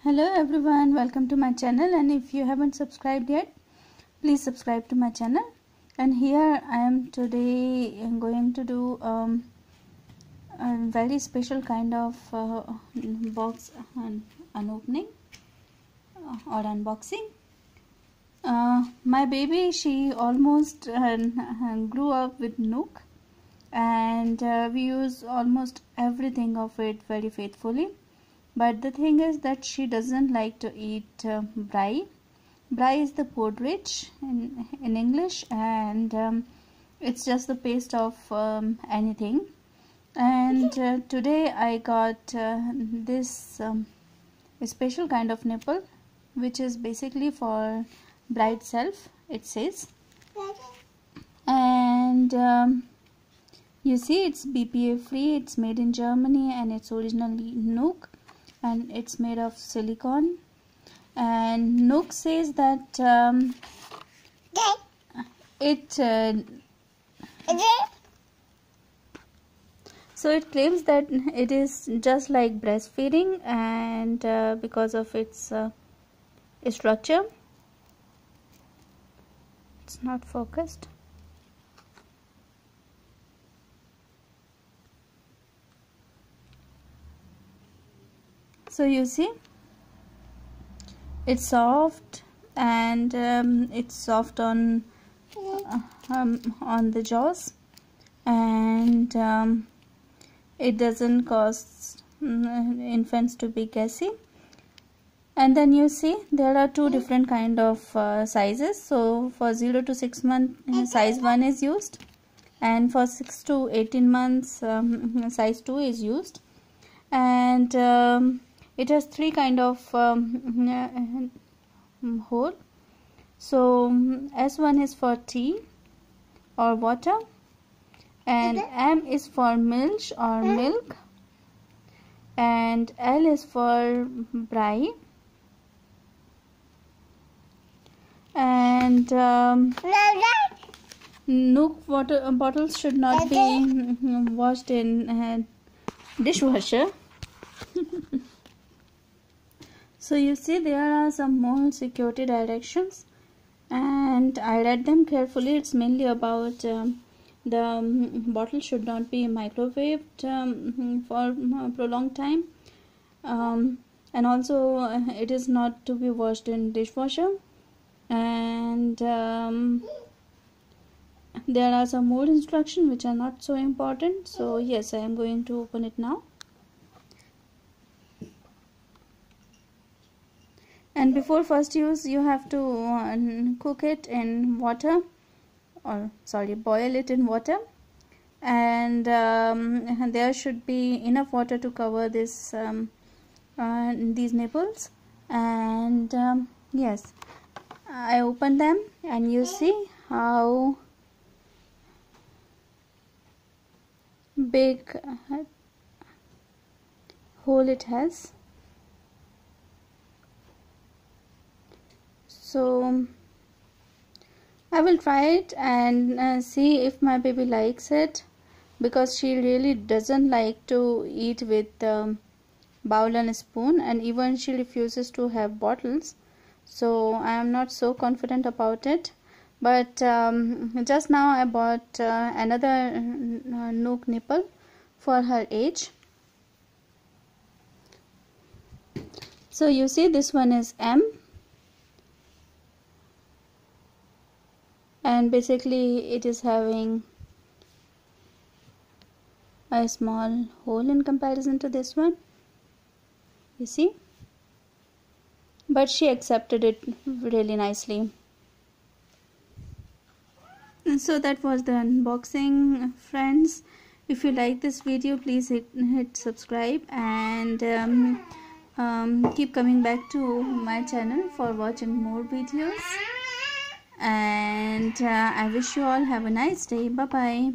Hello everyone, welcome to my channel, and if you haven't subscribed yet, please subscribe to my channel. And here I am today going to do a very special kind of box opening or unboxing. My baby, she almost grew up with NUK, and we use almost everything of it very faithfully. But the thing is that she doesn't like to eat brei. Brei is the porridge in English, and it's just the paste of anything. And today I got this special kind of nipple, which is basically for brei itself, it says. And you see, it's BPA free, it's made in Germany, and it's originally NUK. And it's made of silicone, and NUK says that so it claims that it is just like breastfeeding, and because of its structure. It's not focused. So you see, it's soft, and it's soft on the jaws, and it doesn't cause infants to be gassy. And then you see there are two different kind of sizes. So for 0 to 6 months, size 1 is used, and for 6 to 18 months, size 2 is used. And it has three kind of hole. So S1 is for tea or water, and M is for milk or milk, and L is for brei. And NUK water bottles should not be washed in dishwasher. So you see, there are some more security directions, and I read them carefully. It's mainly about the bottle should not be microwaved for a prolonged time, and also it is not to be washed in dishwasher. And there are some more instructions which are not so important. So yes, I am going to open it now. And before first use, you have to cook it in water, or sorry, boil it in water, and there should be enough water to cover this these nipples. And yes, I opened them, and you see how big hole it has. So I will try it and see if my baby likes it, because she really doesn't like to eat with bowl and spoon, and even she refuses to have bottles. So I am not so confident about it. But just now I bought another NUK nipple for her age. So you see, this one is M, and basically it is having a small hole in comparison to this one, you see, but she accepted it really nicely. And so that was the unboxing, friends. If you like this video, please hit subscribe, and keep coming back to my channel for watching more videos. And I wish you all have a nice day. Bye bye.